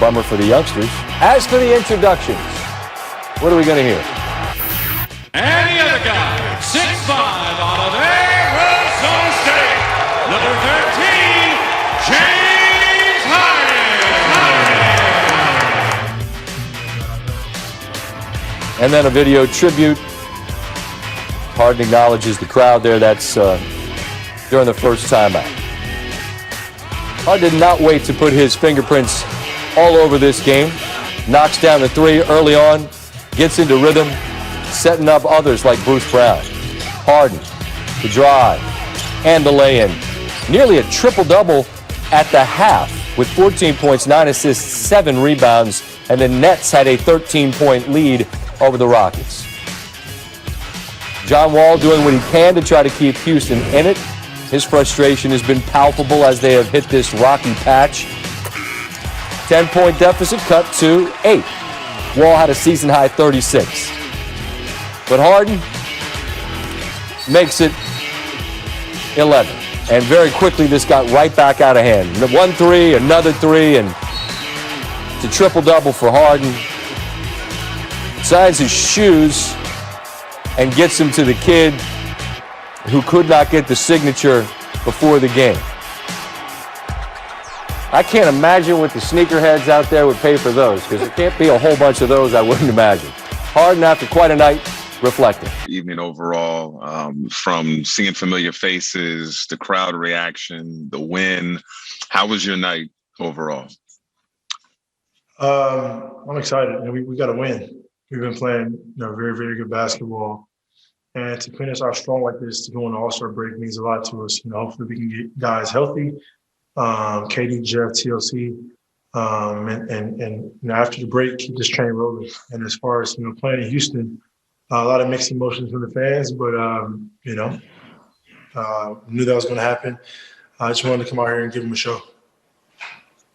bummer for the youngsters. As for the introductions, what are we going to hear? And the other guy, 6'5", out of Arizona State, number 13, James Harden. And then a video tribute. Harden acknowledges the crowd there. That's during the first timeout. Harden did not wait to put his fingerprints all over this game. Knocks down the three early on, gets into rhythm, setting up others like Bruce Brown. Harden, the drive, and the lay-in. Nearly a triple-double at the half with 14 points, 9 assists, 7 rebounds, and the Nets had a 13-point lead over the Rockets. John Wall doing what he can to try to keep Houston in it. His frustration has been palpable as they have hit this rocky patch. 10-point deficit cut to 8. Wall had a season-high 36. But Harden makes it 11. And very quickly, this got right back out of hand. 1 3, another 3, and it's a triple-double for Harden. Signs his shoes and gets him to the kid who could not get the signature before the game. I can't imagine what the sneakerheads out there would pay for those, because there can't be a whole bunch of those, I wouldn't imagine. Harden, after quite a night, reflecting. Evening overall, from seeing familiar faces, the crowd reaction, the win. How was your night overall? I'm excited. We got to win. We've been playing very, very good basketball. And to finish off strong like this, to go on the All-Star break means a lot to us. Hopefully we can get guys healthy. KD, Jeff, TLC, and after the break, keep this train rolling. And as far as playing in Houston, a lot of mixed emotions from the fans, but knew that was going to happen. I just wanted to come out here and give them a show.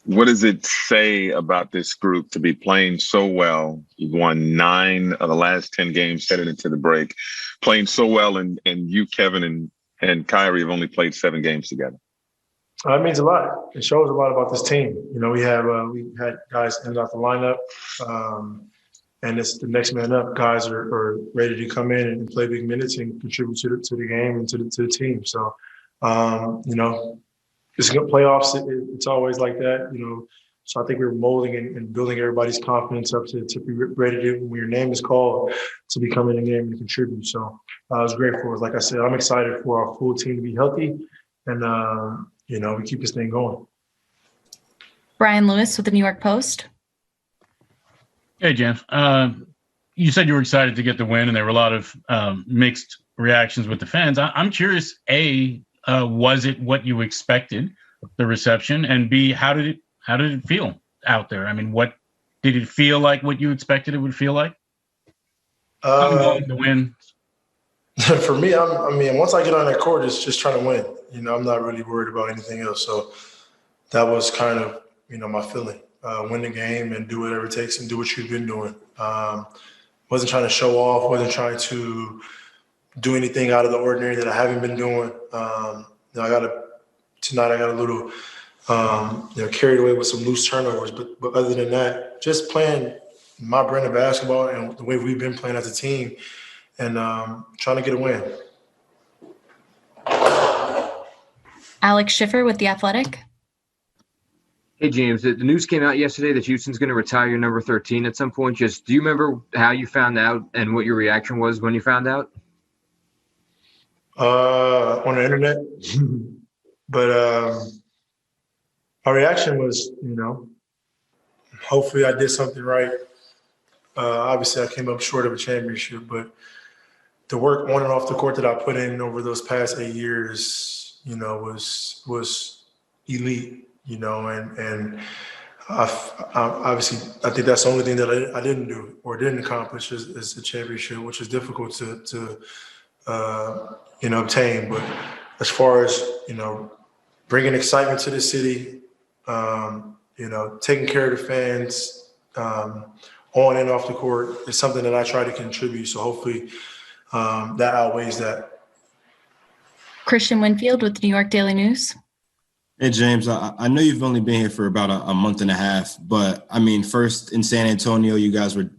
What does it say about this group to be playing so well? You've won 9 of the last 10 games headed into the break, playing so well, and you, Kevin, and Kyrie have only played 7 games together. It means a lot. It shows a lot about this team. We had guys in and out the lineup, and it's the next man up. Guys are ready to come in and play big minutes and contribute to the game and to the team. So, it's good playoffs. It's always like that, So I think we're molding and building everybody's confidence up to be ready to, when your name is called, to be coming in the game and contribute. So I was grateful. Like I said, I'm excited for our full team to be healthy, and we keep this thing going. Brian Lewis with the New York Post. Hey, James. You said you were excited to get the win, and there were a lot of mixed reactions with the fans. I'm curious, A, was it what you expected, the reception, and B, how did it feel out there? I mean, what did it feel like? What you expected it would feel like? The win. For me, once I get on that court, it's just trying to win. I'm not really worried about anything else. So that was kind of my feeling. Win the game and do whatever it takes and do what you've been doing. Wasn't trying to show off. Wasn't trying to do anything out of the ordinary that I haven't been doing. Tonight I got a little carried away with some loose turnovers, but other than that, just playing my brand of basketball and the way we've been playing as a team, and trying to get a win. Alex Schiffer with The Athletic. Hey, James, the news came out yesterday that Houston's going to retire your number 13 at some point. Do you remember how you found out and what your reaction was when you found out? On the internet. But my reaction was, hopefully I did something right. Obviously I came up short of a championship, but the work on and off the court that I put in over those past 8 years, was elite, and obviously I think that's the only thing that I didn't do or didn't accomplish is the championship, which is difficult to obtain. But as far as, bringing excitement to the city, taking care of the fans, on and off the court is something that I try to contribute. So hopefully that outweighs that. Christian Winfield with the New York Daily News. Hey, James, I know you've only been here for about a month and a half, but I mean, first in San Antonio, you guys were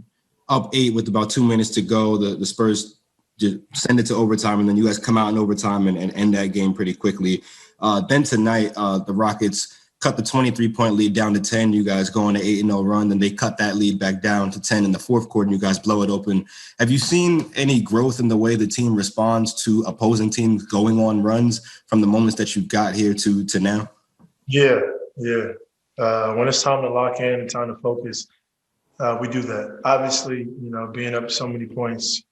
up 8 with about 2 minutes to go. The Spurs just send it to overtime, and then you guys come out in overtime and end that game pretty quickly. Then tonight, the Rockets cut the 23-point lead down to 10. You guys go on an 8-0 run, then they cut that lead back down to 10 in the fourth quarter, and you guys blow it open. Have you seen any growth in the way the team responds to opposing teams going on runs from the moments that you got here to now? Yeah. When it's time to lock in and time to focus, we do that. Obviously, being up so many points,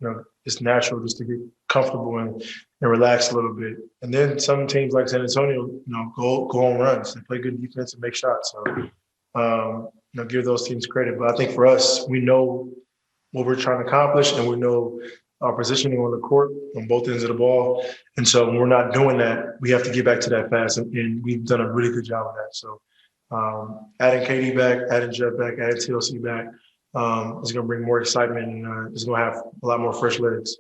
it's natural just to get comfortable and relax a little bit. And then some teams like San Antonio, go on runs. They play good defense and make shots. So, give those teams credit. But I think for us, we know what we're trying to accomplish, and we know our positioning on the court on both ends of the ball. And so when we're not doing that, we have to get back to that fast. And we've done a really good job of that. So adding KD back, adding Jeff back, adding TLC back is going to bring more excitement, and it's going to have a lot more fresh legs.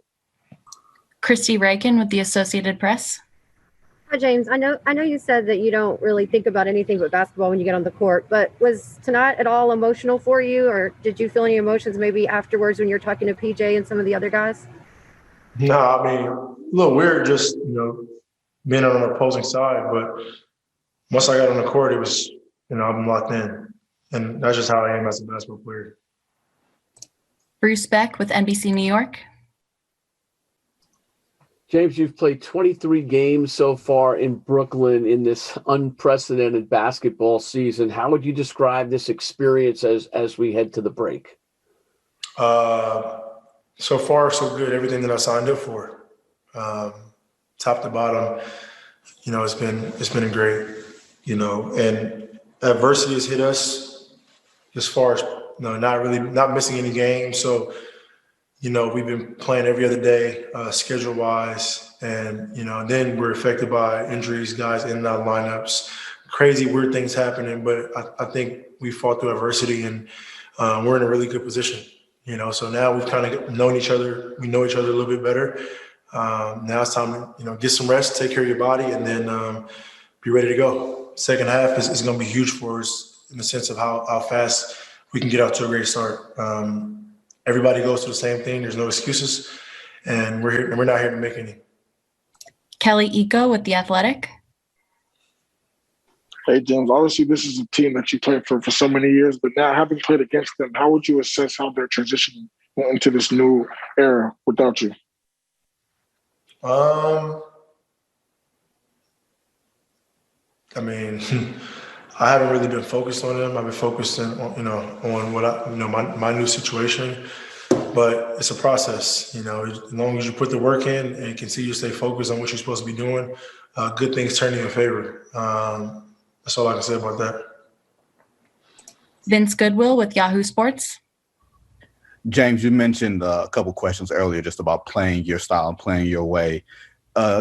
Christy Reichen with the Associated Press. Hi, James. I know you said that you don't really think about anything but basketball when you get on the court, but was tonight at all emotional for you, or did you feel any emotions maybe afterwards when you're talking to PJ and some of the other guys? No, I mean, a little weird just, being on the opposing side, but once I got on the court, it was, I'm locked in, and that's just how I am as a basketball player. Bruce Beck with NBC New York. James, you've played 23 games so far in Brooklyn in this unprecedented basketball season. How would you describe this experience as we head to the break? So far, so good. Everything that I signed up for, top to bottom, it's been great. And adversity has hit us as far as not missing any games. So. We've been playing every other day, schedule-wise, and, then we're affected by injuries, guys in and out of lineups, crazy, weird things happening. But I think we fought through adversity, and we're in a really good position, So now we've kind of known each other. We know each other a little bit better. Now it's time to, get some rest, take care of your body, and then be ready to go. Second half is going to be huge for us in the sense of how fast we can get out to a great start. Everybody goes through the same thing. There's no excuses, and we're here. And we're not here to make any. Kelly Iko with The Athletic. Hey, James, obviously this is a team that you played for so many years, but now having played against them, how would you assess how they're transitioning into this new era without you? I mean, I haven't really been focused on them. I've been focused on what my new situation. But it's a process, as long as you put the work in and continue to stay focused on what you're supposed to be doing, good things turn in your favor. That's all I can say about that. Vince Goodwill with Yahoo Sports. James, you mentioned a couple questions earlier just about playing your style and playing your way.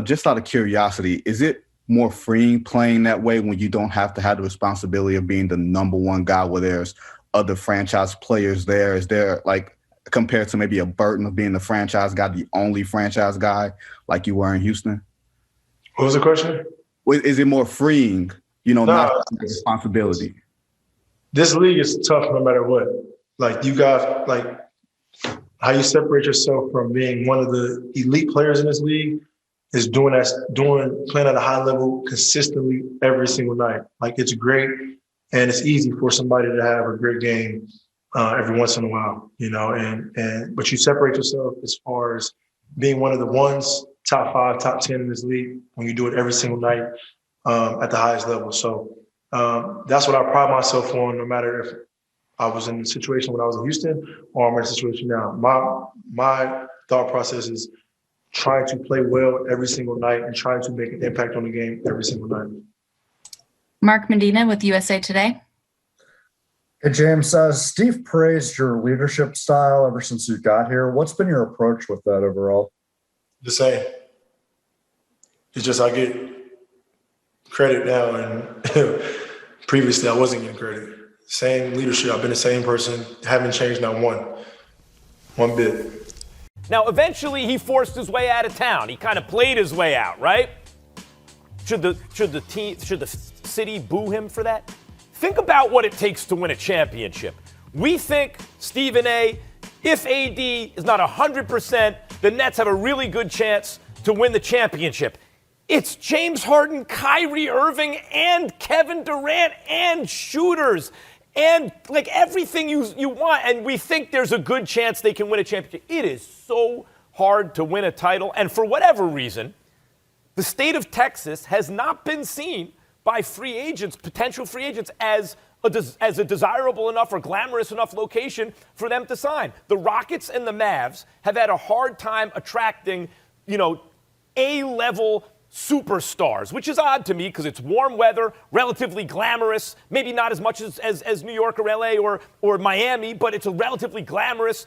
Just out of curiosity, is it more freeing playing that way when you don't have to have the responsibility of being the number one guy where there's other franchise players there? Is there, like, compared to maybe a burden of being the franchise guy, the only franchise guy like you were in Houston? What was the question? Is it more freeing, not having the responsibility? This league is tough no matter what. Like, you got, how you separate yourself from being one of the elite players in this league is playing at a high level consistently every single night. Like, it's great, and it's easy for somebody to have a great game every once in a while, but you separate yourself as far as being one of the ones, top 5, top 10 in this league when you do it every single night at the highest level. So that's what I pride myself on, no matter if I was in a situation when I was in Houston or I'm in a situation now. My thought process is trying to play well every single night and trying to make an impact on the game every single night. Mark Medina with USA Today. Hey, James, Steve praised your leadership style ever since you got here. What's been your approach with that overall? The same. It's just I get credit now, and previously I wasn't getting credit. Same leadership. I've been the same person. Haven't changed not one bit. Now, eventually, he forced his way out of town. He kind of played his way out, right? Should the city boo him for that? Think about what it takes to win a championship. We think, Stephen A., if AD is not 100%, the Nets have a really good chance to win the championship. It's James Harden, Kyrie Irving, and Kevin Durant, and shooters, and like everything you want. And we think there's a good chance they can win a championship. It is so hard to win a title. And for whatever reason, the state of Texas has not been seen by free agents, potential free agents, as a desirable enough or glamorous enough location for them to sign. The Rockets and the Mavs have had a hard time attracting, A-level superstars, which is odd to me because it's warm weather, relatively glamorous, maybe not as much as New York or LA or Miami, but it's a relatively glamorous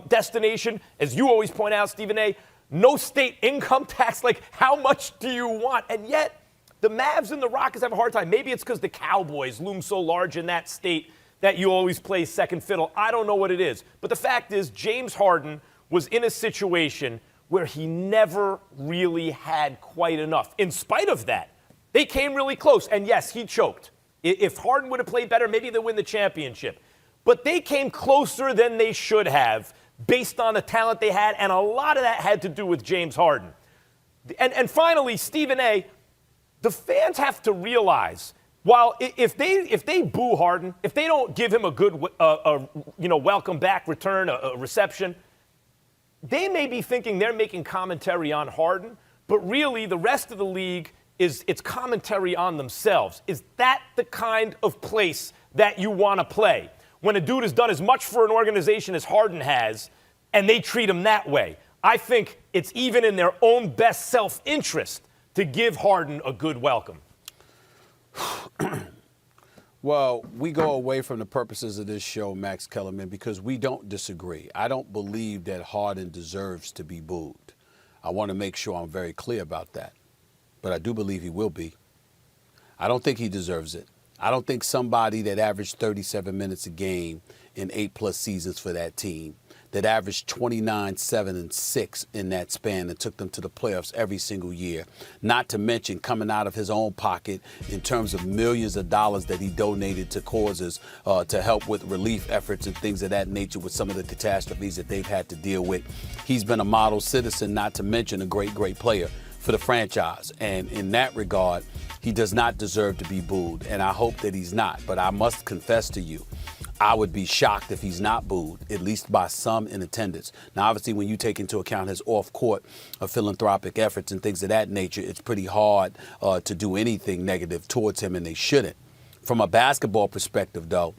destination. As you always point out, Stephen A., no state income tax. Like, how much do you want? And yet, the Mavs and the Rockets have a hard time. Maybe it's because the Cowboys loom so large in that state that you always play second fiddle. I don't know what it is. But the fact is, James Harden was in a situation where he never really had quite enough. In spite of that, they came really close. And yes, he choked. If Harden would have played better, maybe they'd win the championship. But they came closer than they should have based on the talent they had, and a lot of that had to do with James Harden. And finally, Stephen A., the fans have to realize, while if they boo Harden, if they don't give him a good welcome back return, a reception, they may be thinking they're making commentary on Harden, but really the rest of the league it's commentary on themselves. Is that the kind of place that you want to play? When a dude has done as much for an organization as Harden has, and they treat him that way. I think it's even in their own best self-interest to give Harden a good welcome. Well, we go away from the purposes of this show, Max Kellerman, because we don't disagree. I don't believe that Harden deserves to be booed. I want to make sure I'm very clear about that. But I do believe he will be. I don't think he deserves it. I don't think somebody that averaged 37 minutes a game in 8+ seasons for that team, that averaged 29, 7, and 6 in that span and took them to the playoffs every single year, not to mention coming out of his own pocket in terms of millions of dollars that he donated to causes to help with relief efforts and things of that nature with some of the catastrophes that they've had to deal with. He's been a model citizen, not to mention a great, great player for the franchise. And in that regard, he does not deserve to be booed, and I hope that he's not. But I must confess to you, I would be shocked if he's not booed, at least by some in attendance. Now, obviously, when you take into account his off-court philanthropic efforts and things of that nature, it's pretty hard to do anything negative towards him, and they shouldn't. From a basketball perspective, though,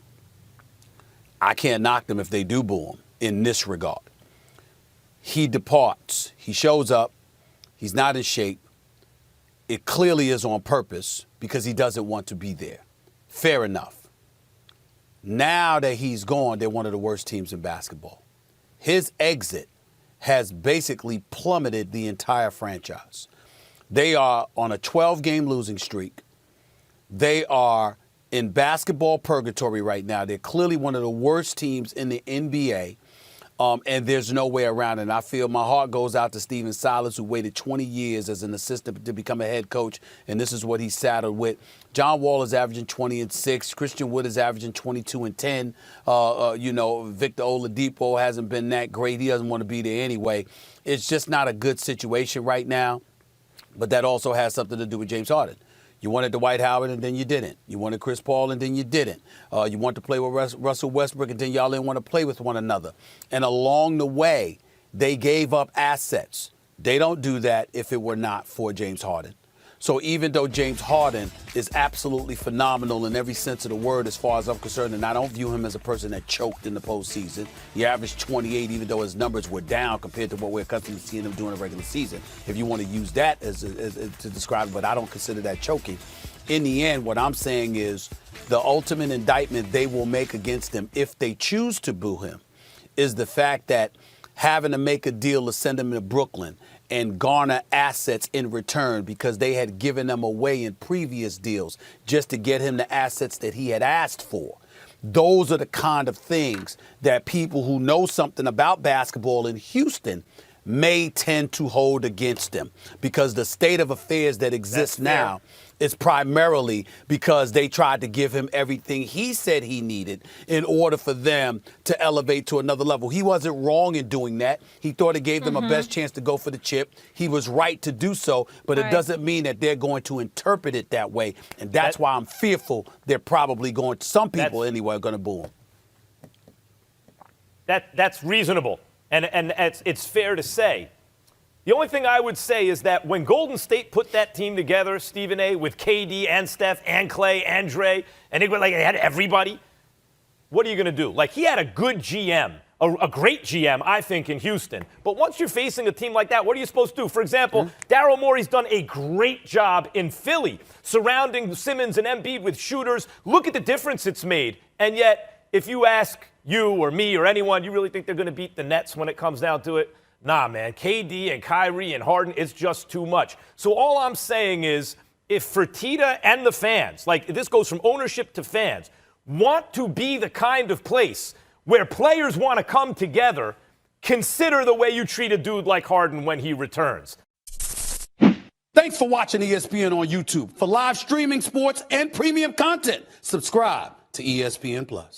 I can't knock them if they do boo him in this regard. He departs. He shows up. He's not in shape. It clearly is on purpose because he doesn't want to be there. Fair enough. Now that he's gone, they're one of the worst teams in basketball. His exit has basically plummeted the entire franchise. They are on a 12-game losing streak. They are in basketball purgatory right now. They're clearly one of the worst teams in the NBA. And there's no way around it. And I feel my heart goes out to Stephen Silas, who waited 20 years as an assistant to become a head coach, and this is what he's saddled with. John Wall is averaging 20 and 6. Christian Wood is averaging 22 and 10. Victor Oladipo hasn't been that great. He doesn't want to be there anyway. It's just not a good situation right now. But that also has something to do with James Harden. You wanted Dwight Howard, and then you didn't. You wanted Chris Paul, and then you didn't. You wanted to play with Russell Westbrook, and then y'all didn't want to play with one another. And along the way, they gave up assets. They don't do that if it were not for James Harden. So even though James Harden is absolutely phenomenal in every sense of the word as far as I'm concerned, and I don't view him as a person that choked in the postseason. He averaged 28, even though his numbers were down compared to what we're accustomed to seeing him doing in the regular season. If you want to use that as to describe it, but I don't consider that choking. In the end, what I'm saying is the ultimate indictment they will make against him if they choose to boo him is the fact that having to make a deal to send him to Brooklyn and garner assets in return because they had given them away in previous deals just to get him the assets that he had asked for. Those are the kind of things that people who know something about basketball in Houston may tend to hold against him because the state of affairs that exists now is primarily because they tried to give him everything he said he needed in order for them to elevate to another level. He wasn't wrong in doing that. He thought it gave them a best chance to go for the chip. He was right to do so, but it doesn't mean that they're going to interpret it that way. And that's why I'm fearful they're probably going to, some people anyway, are going to boo him. That's reasonable, and it's fair to say. The only thing I would say is that when Golden State put that team together, Stephen A., with KD and Steph and Clay and Dre, and they had everybody, what are you going to do? Like, he had a good GM, a great GM, I think, in Houston. But once you're facing a team like that, what are you supposed to do? For example, Daryl Morey's done a great job in Philly, surrounding Simmons and Embiid with shooters. Look at the difference it's made. And yet, if you ask you or me or anyone, you really think they're going to beat the Nets when it comes down to it? Nah, man. KD and Kyrie and Harden, it's just too much. So all I'm saying is, if Fertitta and the fans, like this goes from ownership to fans, want to be the kind of place where players want to come together, consider the way you treat a dude like Harden when he returns. Thanks for watching ESPN on YouTube. For live streaming, sports, and premium content, subscribe to ESPN+.